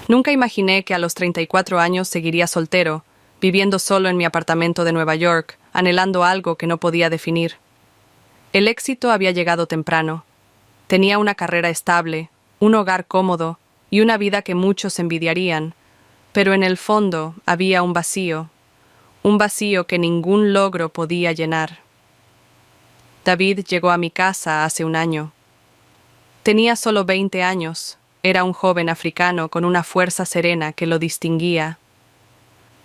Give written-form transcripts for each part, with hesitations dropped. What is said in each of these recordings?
Nunca imaginé que a los 34 años seguiría soltero, viviendo solo en mi apartamento de Nueva York, anhelando algo que no podía definir. El éxito había llegado temprano. Tenía una carrera estable, un hogar cómodo y una vida que muchos envidiarían, pero en el fondo había un vacío que ningún logro podía llenar. David llegó a mi casa hace un año. Tenía solo 20 años, era un joven africano con una fuerza serena que lo distinguía.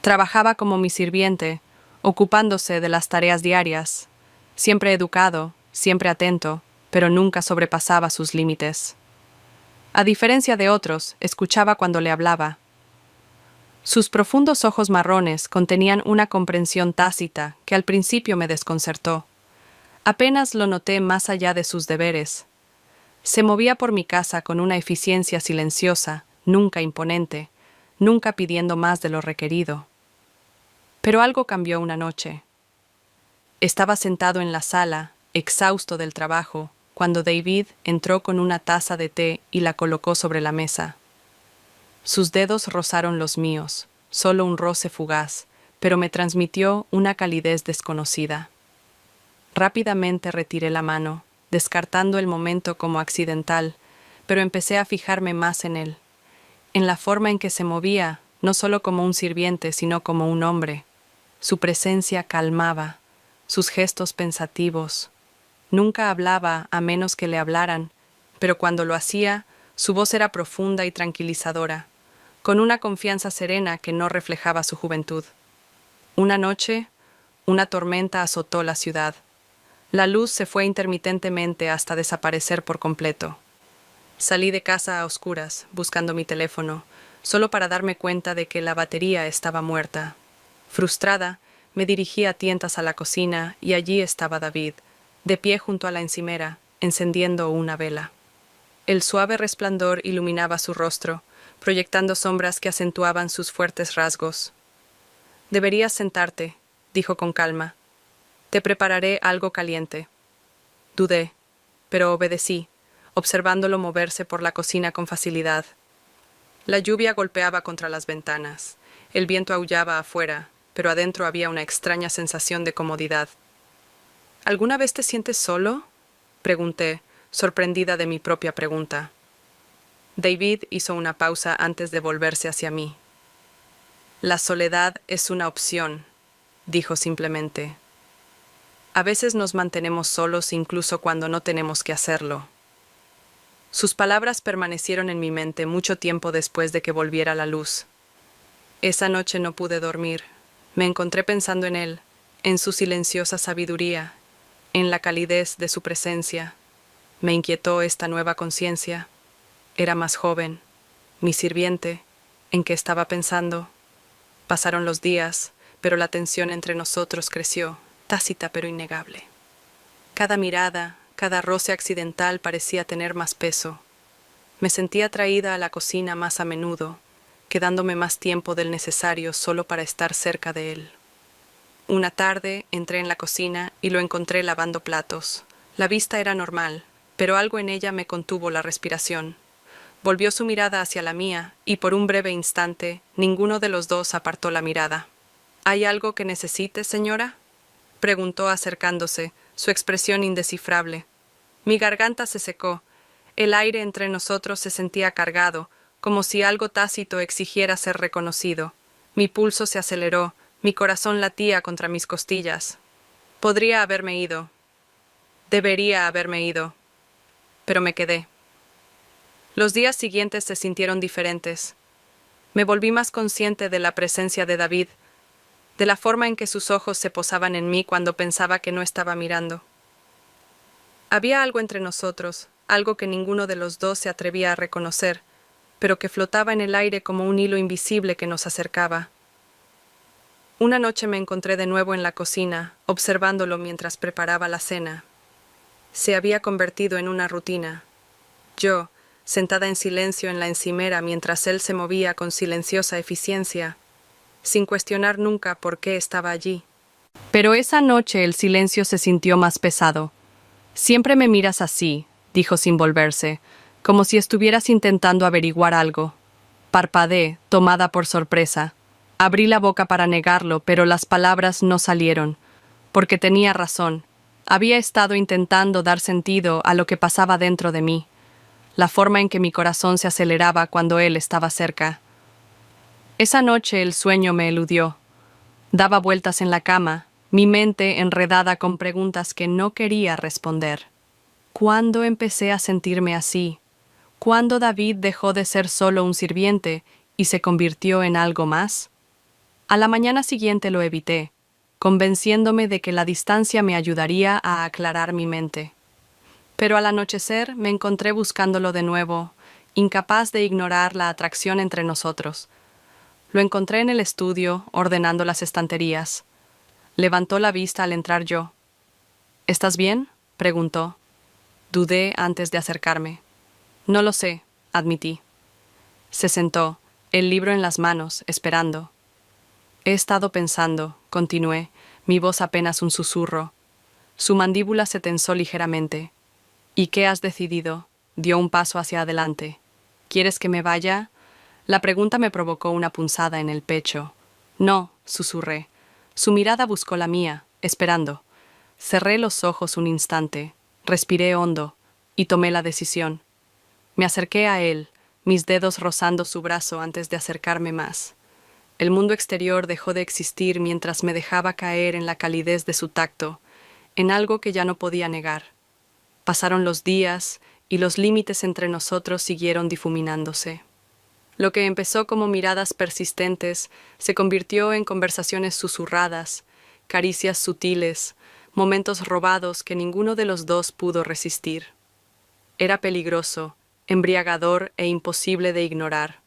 Trabajaba como mi sirviente, ocupándose de las tareas diarias, siempre educado, siempre atento, pero nunca sobrepasaba sus límites. A diferencia de otros, escuchaba cuando le hablaba. Sus profundos ojos marrones contenían una comprensión tácita que al principio me desconcertó. Apenas lo noté más allá de sus deberes. Se movía por mi casa con una eficiencia silenciosa, nunca imponente, nunca pidiendo más de lo requerido. Pero algo cambió una noche. Estaba sentado en la sala, exhausto del trabajo, cuando David entró con una taza de té y la colocó sobre la mesa. Sus dedos rozaron los míos, solo un roce fugaz, pero me transmitió una calidez desconocida. Rápidamente retiré la mano, descartando el momento como accidental, pero empecé a fijarme más en él, en la forma en que se movía, no solo como un sirviente, sino como un hombre. Su presencia calmaba, sus gestos pensativos. Nunca hablaba a menos que le hablaran, pero cuando lo hacía, su voz era profunda y tranquilizadora, con una confianza serena que no reflejaba su juventud. Una noche, una tormenta azotó la ciudad. La luz se fue intermitentemente hasta desaparecer por completo. Salí de casa a oscuras, buscando mi teléfono, solo para darme cuenta de que la batería estaba muerta. Frustrada, me dirigí a tientas a la cocina y allí estaba David, de pie junto a la encimera, encendiendo una vela. El suave resplandor iluminaba su rostro, proyectando sombras que acentuaban sus fuertes rasgos. «Deberías sentarte», dijo con calma. «Te prepararé algo caliente». Dudé, pero obedecí, observándolo moverse por la cocina con facilidad. La lluvia golpeaba contra las ventanas, el viento aullaba afuera, pero adentro había una extraña sensación de comodidad. «¿Alguna vez te sientes solo?», pregunté, sorprendida de mi propia pregunta. David hizo una pausa antes de volverse hacia mí. «La soledad es una opción», dijo simplemente. «A veces nos mantenemos solos incluso cuando no tenemos que hacerlo». Sus palabras permanecieron en mi mente mucho tiempo después de que volviera la luz. Esa noche no pude dormir. Me encontré pensando en él, en su silenciosa sabiduría, en la calidez de su presencia. Me inquietó esta nueva conciencia. Era más joven, mi sirviente, ¿en qué estaba pensando? Pasaron los días, pero la tensión entre nosotros creció, tácita pero innegable. Cada mirada, cada roce accidental parecía tener más peso. Me sentía atraída a la cocina más a menudo, quedándome más tiempo del necesario solo para estar cerca de él. Una tarde entré en la cocina y lo encontré lavando platos. La vista era normal, pero algo en ella me contuvo la respiración. Volvió su mirada hacia la mía y por un breve instante ninguno de los dos apartó la mirada. «¿Hay algo que necesite, señora?», preguntó acercándose, su expresión indescifrable. Mi garganta se secó. El aire entre nosotros se sentía cargado, como si algo tácito exigiera ser reconocido. Mi pulso se aceleró, mi corazón latía contra mis costillas. Podría haberme ido. Debería haberme ido. Pero me quedé. Los días siguientes se sintieron diferentes. Me volví más consciente de la presencia de David, de la forma en que sus ojos se posaban en mí cuando pensaba que no estaba mirando. Había algo entre nosotros, algo que ninguno de los dos se atrevía a reconocer, pero que flotaba en el aire como un hilo invisible que nos acercaba. Una noche me encontré de nuevo en la cocina, observándolo mientras preparaba la cena. Se había convertido en una rutina. Yo, sentada en silencio en la encimera mientras él se movía con silenciosa eficiencia, sin cuestionar nunca por qué estaba allí. Pero esa noche el silencio se sintió más pesado. «Siempre me miras así», dijo sin volverse, como si estuvieras intentando averiguar algo. Parpadeé, tomada por sorpresa. Abrí la boca para negarlo, pero las palabras no salieron, porque tenía razón. Había estado intentando dar sentido a lo que pasaba dentro de mí, la forma en que mi corazón se aceleraba cuando él estaba cerca. Esa noche el sueño me eludió. Daba vueltas en la cama, mi mente enredada con preguntas que no quería responder. ¿Cuándo empecé a sentirme así? ¿Cuándo David dejó de ser solo un sirviente y se convirtió en algo más? A la mañana siguiente lo evité, convenciéndome de que la distancia me ayudaría a aclarar mi mente. Pero al anochecer me encontré buscándolo de nuevo, incapaz de ignorar la atracción entre nosotros. Lo encontré en el estudio, ordenando las estanterías. Levantó la vista al entrar yo. ¿Estás bien?, preguntó. Dudé antes de acercarme. No lo sé, admití. Se sentó, el libro en las manos, esperando. He estado pensando, continué, mi voz apenas un susurro. Su mandíbula se tensó ligeramente. ¿Y qué has decidido? Dio un paso hacia adelante. ¿Quieres que me vaya? La pregunta me provocó una punzada en el pecho. No, susurré. Su mirada buscó la mía, esperando. Cerré los ojos un instante, respiré hondo y tomé la decisión. Me acerqué a él, mis dedos rozando su brazo antes de acercarme más. El mundo exterior dejó de existir mientras me dejaba caer en la calidez de su tacto, en algo que ya no podía negar. Pasaron los días y los límites entre nosotros siguieron difuminándose. Lo que empezó como miradas persistentes se convirtió en conversaciones susurradas, caricias sutiles, momentos robados que ninguno de los dos pudo resistir. Era peligroso, embriagador e imposible de ignorar.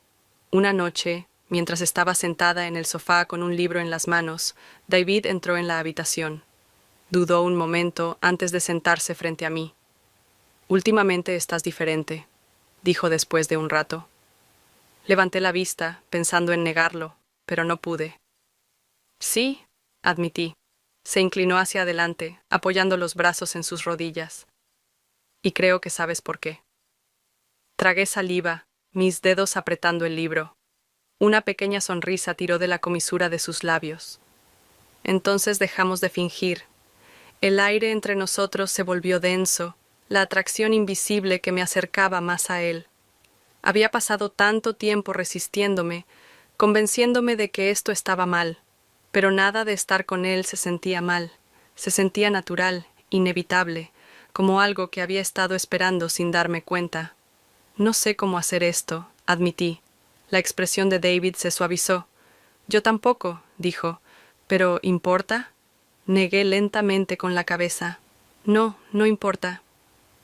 Una noche, mientras estaba sentada en el sofá con un libro en las manos, David entró en la habitación. Dudó un momento antes de sentarse frente a mí. «Últimamente estás diferente», dijo después de un rato. Levanté la vista, pensando en negarlo, pero no pude. «Sí», admití. Se inclinó hacia adelante, apoyando los brazos en sus rodillas. «Y creo que sabes por qué». Tragué saliva, mis dedos apretando el libro. Una pequeña sonrisa tiró de la comisura de sus labios. Entonces dejamos de fingir. El aire entre nosotros se volvió denso, la atracción invisible que me acercaba más a él. Había pasado tanto tiempo resistiéndome, convenciéndome de que esto estaba mal, pero nada de estar con él se sentía mal, se sentía natural, inevitable, como algo que había estado esperando sin darme cuenta. «No sé cómo hacer esto», admití. La expresión de David se suavizó. «Yo tampoco», dijo. «¿Pero importa?» Negué lentamente con la cabeza. «No, no importa».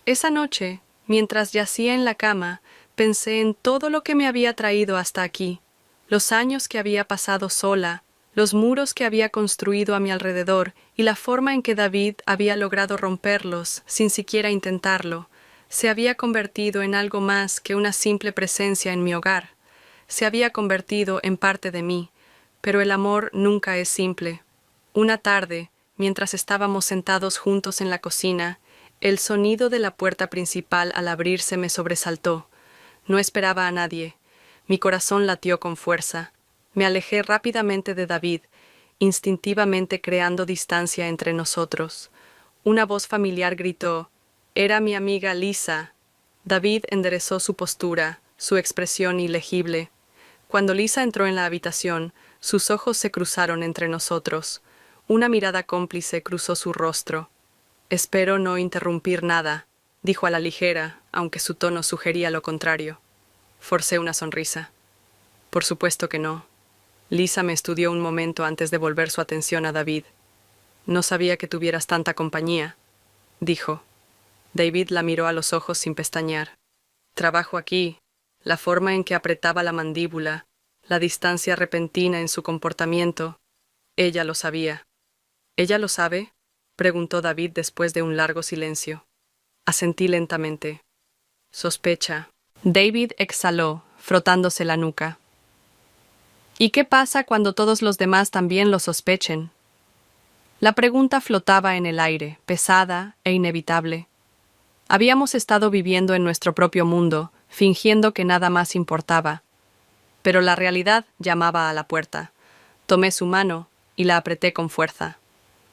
Esa noche, mientras yacía en la cama, pensé en todo lo que me había traído hasta aquí, los años que había pasado sola, los muros que había construido a mi alrededor y la forma en que David había logrado romperlos sin siquiera intentarlo. Se había convertido en algo más que una simple presencia en mi hogar. Se había convertido en parte de mí, pero el amor nunca es simple. Una tarde, mientras estábamos sentados juntos en la cocina, el sonido de la puerta principal al abrirse me sobresaltó. No esperaba a nadie. Mi corazón latió con fuerza. Me alejé rápidamente de David, instintivamente creando distancia entre nosotros. Una voz familiar gritó: «Era mi amiga Lisa». David enderezó su postura, su expresión ilegible. Cuando Lisa entró en la habitación, sus ojos se cruzaron entre nosotros. Una mirada cómplice cruzó su rostro. «Espero no interrumpir nada», dijo a la ligera, aunque su tono sugería lo contrario. Forcé una sonrisa. «Por supuesto que no». Lisa me estudió un momento antes de volver su atención a David. «No sabía que tuvieras tanta compañía», dijo. David la miró a los ojos sin pestañear. «Trabajo aquí». La forma en que apretaba la mandíbula, la distancia repentina en su comportamiento. Ella lo sabía. «¿Ella lo sabe?», preguntó David después de un largo silencio. Asentí lentamente. «Sospecha». David exhaló, frotándose la nuca. «¿Y qué pasa cuando todos los demás también lo sospechen?». La pregunta flotaba en el aire, pesada e inevitable. Habíamos estado viviendo en nuestro propio mundo, fingiendo que nada más importaba. Pero la realidad llamaba a la puerta. Tomé su mano y la apreté con fuerza.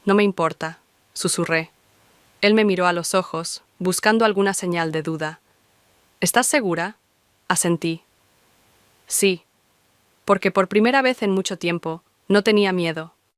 No me importa, susurré. Él me miró a los ojos, buscando alguna señal de duda. ¿Estás segura? Asentí. Sí, porque por primera vez en mucho tiempo no tenía miedo,